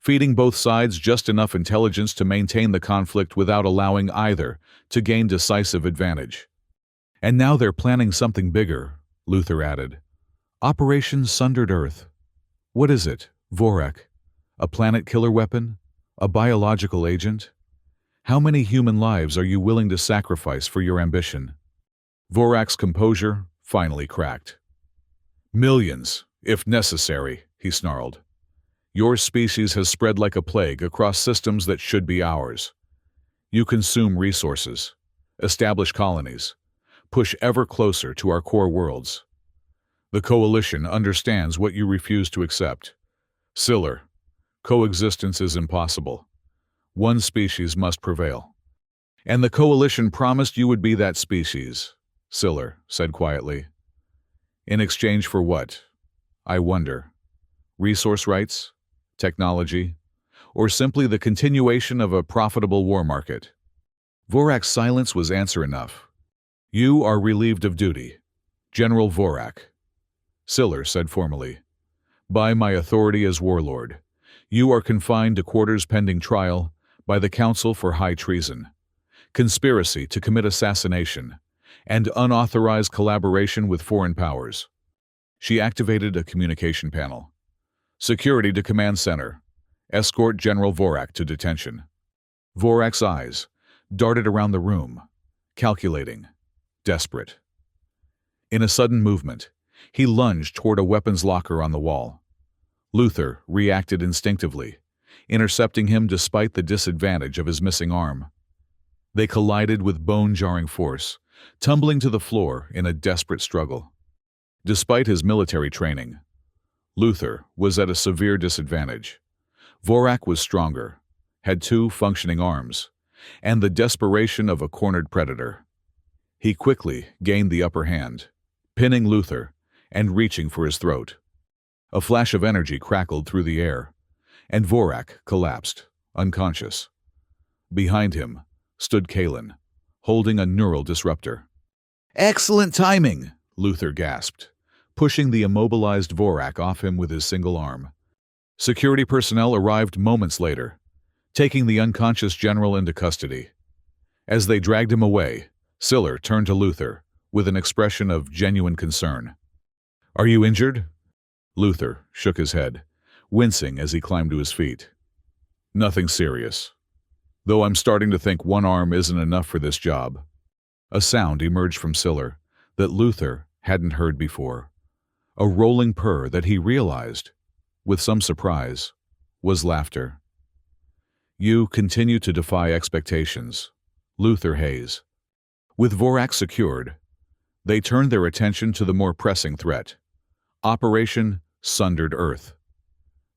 feeding both sides just enough intelligence to maintain the conflict without allowing either to gain decisive advantage. And now they're planning something bigger," Luther added. "Operation Sundered Earth. What is it, Vorak? A planet-killer weapon? A biological agent? How many human lives are you willing to sacrifice for your ambition?" Vorak's composure finally cracked. "Millions, if necessary," he snarled. "Your species has spread like a plague across systems that should be ours. You consume resources, establish colonies, push ever closer to our core worlds. The Coalition understands what you refuse to accept. Siller, coexistence is impossible. One species must prevail. And the Coalition promised you would be that species, Siller said quietly. In exchange for what? I wonder. Resource rights? Technology? Or simply the continuation of a profitable war market? Vorak's silence was answer enough. You are relieved of duty, General Vorak, Siller said formally. By my authority as Warlord, you are confined to quarters pending trial by the Council for High Treason, conspiracy to commit assassination, and unauthorized collaboration with foreign powers. She activated a communication panel. Security to Command Center. Escort General Vorak to detention. Vorak's eyes darted around the room, calculating, desperate. In a sudden movement, he lunged toward a weapons locker on the wall. Luther reacted instinctively, intercepting him despite the disadvantage of his missing arm. They collided with bone-jarring force, tumbling to the floor in a desperate struggle. Despite his military training, Luther was at a severe disadvantage. Vorak was stronger, had 2 functioning arms, and the desperation of a cornered predator. He quickly gained the upper hand, pinning Luther and reaching for his throat. A flash of energy crackled through the air, and Vorak collapsed, unconscious. Behind him stood Kalen, holding a neural disruptor. "Excellent timing!" Luther gasped, pushing the immobilized Vorak off him with his single arm. Security personnel arrived moments later, taking the unconscious general into custody. As they dragged him away, Siller turned to Luther with an expression of genuine concern. "Are you injured?" Luther shook his head, wincing as he climbed to his feet. "Nothing serious. Though I'm starting to think one arm isn't enough for this job." A sound emerged from Siller that Luther hadn't heard before. A rolling purr that he realized, with some surprise, was laughter. "You continue to defy expectations, Luther Hayes." With Vorak secured, they turned their attention to the more pressing threat, Operation Sundered Earth.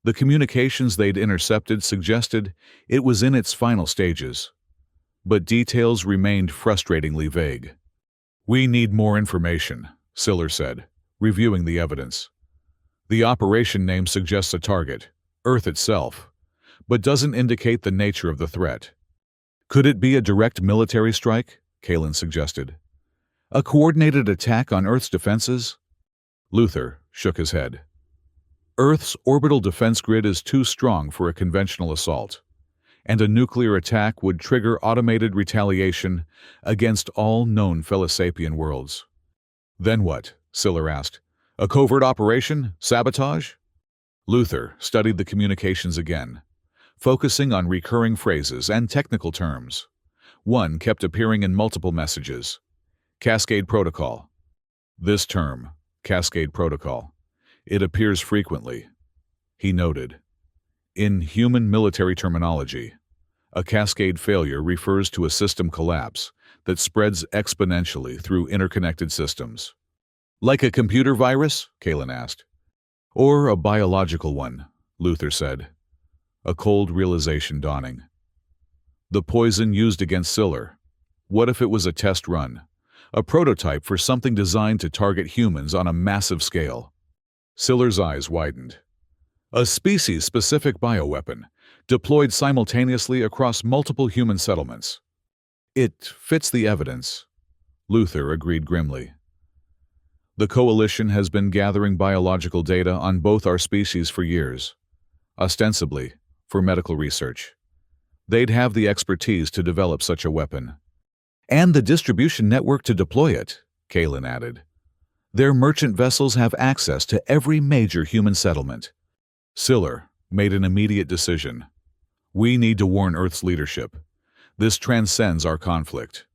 The communications they'd intercepted suggested it was in its final stages, but details remained frustratingly vague. "We need more information," Siller said, reviewing the evidence. "The operation name suggests a target, Earth itself, but doesn't indicate the nature of the threat. Could it be a direct military strike?" Kalen suggested. "A coordinated attack on Earth's defenses?" Luther shook his head. "Earth's orbital defense grid is too strong for a conventional assault, and a nuclear attack would trigger automated retaliation against all known Felisapien worlds." "Then what?" Siller asked. "A covert operation? Sabotage?" Luther studied the communications again, focusing on recurring phrases and technical terms. One kept appearing in multiple messages. Cascade Protocol. This term, Cascade Protocol, it appears frequently, he noted. In human military terminology, a cascade failure refers to a system collapse that spreads exponentially through interconnected systems. "Like a computer virus?" Kalen asked. "Or a biological one," Luther said, a cold realization dawning. The poison used against Siller, what if it was a test run, a prototype for something designed to target humans on a massive scale? Siller's eyes widened. A species-specific bioweapon, deployed simultaneously across multiple human settlements. "It fits the evidence," Luther agreed grimly. "The Coalition has been gathering biological data on both our species for years, ostensibly for medical research. They'd have the expertise to develop such a weapon. And the distribution network to deploy it," Kalen added. "Their merchant vessels have access to every major human settlement." Siller made an immediate decision. "We need to warn Earth's leadership. This transcends our conflict."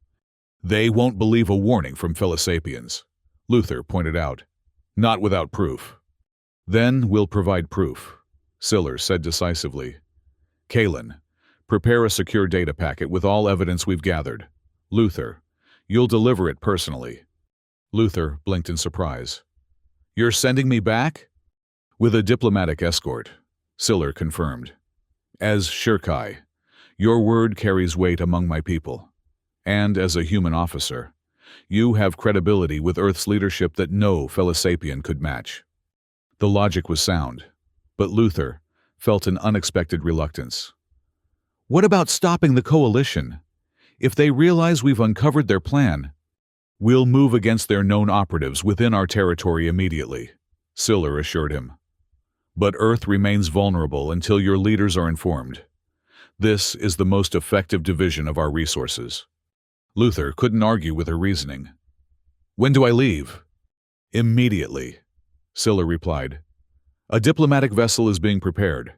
"They won't believe a warning from Felisapiens," Luther pointed out. "Not without proof." "Then we'll provide proof," Siller said decisively. "Kalen, Prepare a secure data packet with all evidence we've gathered. Luther, you'll deliver it personally." Luther blinked in surprise. "You're sending me back?" "With a diplomatic escort," Siller confirmed. "As Shirkai, your word carries weight among my people. And as a human officer, you have credibility with Earth's leadership that no fellow sapien could match." The logic was sound, but Luther felt an unexpected reluctance. "What about stopping the coalition? If they realize we've uncovered their plan, we'll move against their known operatives within our territory immediately," Siller assured him. "But Earth remains vulnerable until your leaders are informed. This is the most effective division of our resources." Luther couldn't argue with her reasoning. "When do I leave?" "Immediately," Siller replied. "A diplomatic vessel is being prepared.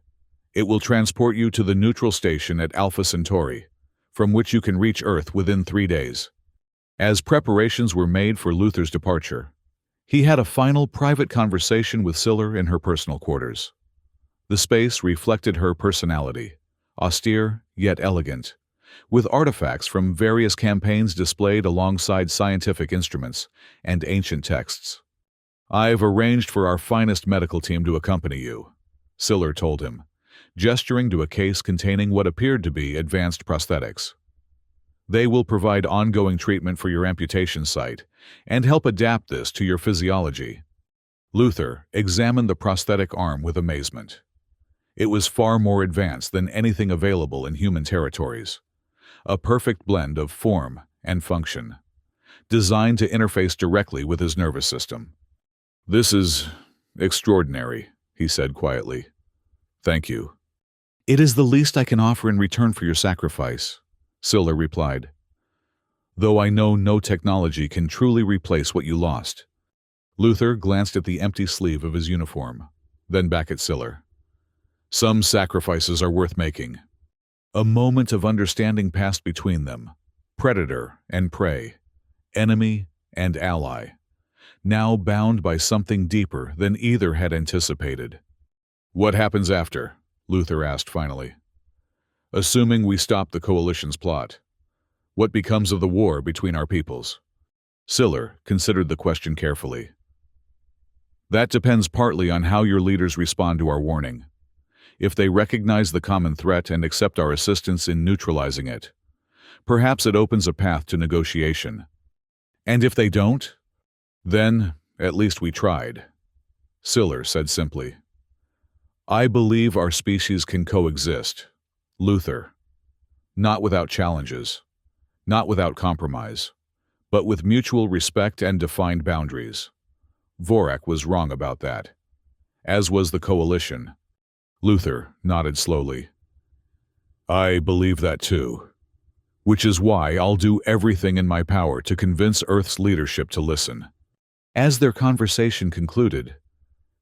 It will transport you to the neutral station at Alpha Centauri, from which you can reach Earth within 3 days." As preparations were made for Luther's departure, he had a final private conversation with Siller in her personal quarters. The space reflected her personality, austere yet elegant, with artifacts from various campaigns displayed alongside scientific instruments and ancient texts. "I've arranged for our finest medical team to accompany you," Siller told him, gesturing to a case containing what appeared to be advanced prosthetics. "They will provide ongoing treatment for your amputation site and help adapt this to your physiology." Luther examined the prosthetic arm with amazement. It was far more advanced than anything available in human territories. A perfect blend of form and function, designed to interface directly with his nervous system. "This is extraordinary," he said quietly. "Thank you." "It is the least I can offer in return for your sacrifice," Siller replied. "Though I know no technology can truly replace what you lost." Luther glanced at the empty sleeve of his uniform, then back at Siller. "Some sacrifices are worth making." A moment of understanding passed between them, predator and prey, enemy and ally, now bound by something deeper than either had anticipated. "What happens after?" Luther asked finally. "Assuming we stop the coalition's plot, what becomes of the war between our peoples?" Siller considered the question carefully. "That depends partly on how your leaders respond to our warning. If they recognize the common threat and accept our assistance in neutralizing it, perhaps it opens a path to negotiation. And if they don't, then at least we tried," Siller said simply. "I believe our species can coexist, Luther. Not without challenges, not without compromise, but with mutual respect and defined boundaries. Vorak was wrong about that, as was the coalition." Luther nodded slowly. "I believe that too, which is why I'll do everything in my power to convince Earth's leadership to listen." As their conversation concluded,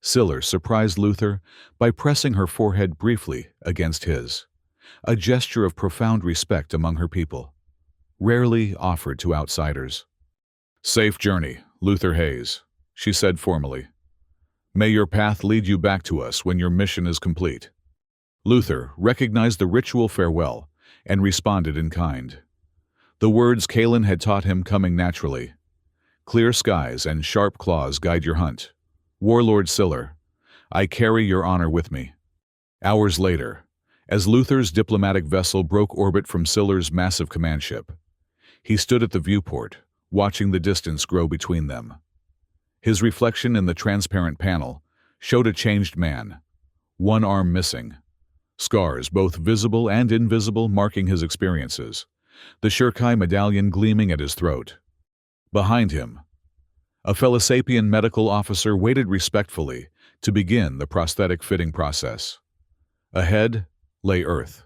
Siller surprised Luther by pressing her forehead briefly against his, a gesture of profound respect among her people, rarely offered to outsiders. "Safe journey, Luther Hayes," she said formally. "May your path lead you back to us when your mission is complete." Luther recognized the ritual farewell and responded in kind. The words Kalen had taught him coming naturally. "Clear skies and sharp claws guide your hunt. Warlord Siller, I carry your honor with me." Hours later, as Luther's diplomatic vessel broke orbit from Siller's massive command ship, he stood at the viewport, watching the distance grow between them. His reflection in the transparent panel showed a changed man, one arm missing, scars both visible and invisible marking his experiences, the Shirkai medallion gleaming at his throat. Behind him, a Felisapian medical officer waited respectfully to begin the prosthetic fitting process. Ahead lay Earth,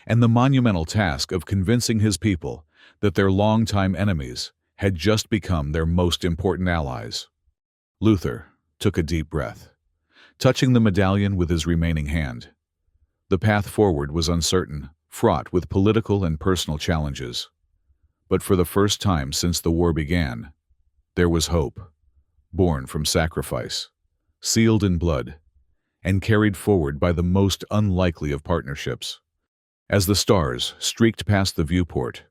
and the monumental task of convincing his people that their longtime enemies had just become their most important allies. Luther took a deep breath, touching the medallion with his remaining hand. The path forward was uncertain, fraught with political and personal challenges. But for the first time since the war began, there was hope, born from sacrifice, sealed in blood, and carried forward by the most unlikely of partnerships. As the stars streaked past the viewport,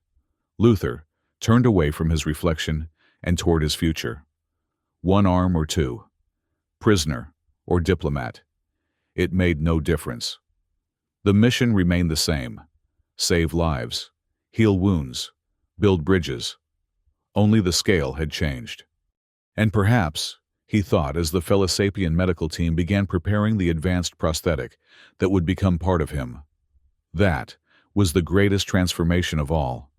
Luther turned away from his reflection and toward his future. One arm or two, prisoner or diplomat, it made no difference. The mission remained the same: save lives, heal wounds, build bridges. Only the scale had changed. And perhaps, he thought as the Felisapien medical team began preparing the advanced prosthetic that would become part of him, that was the greatest transformation of all.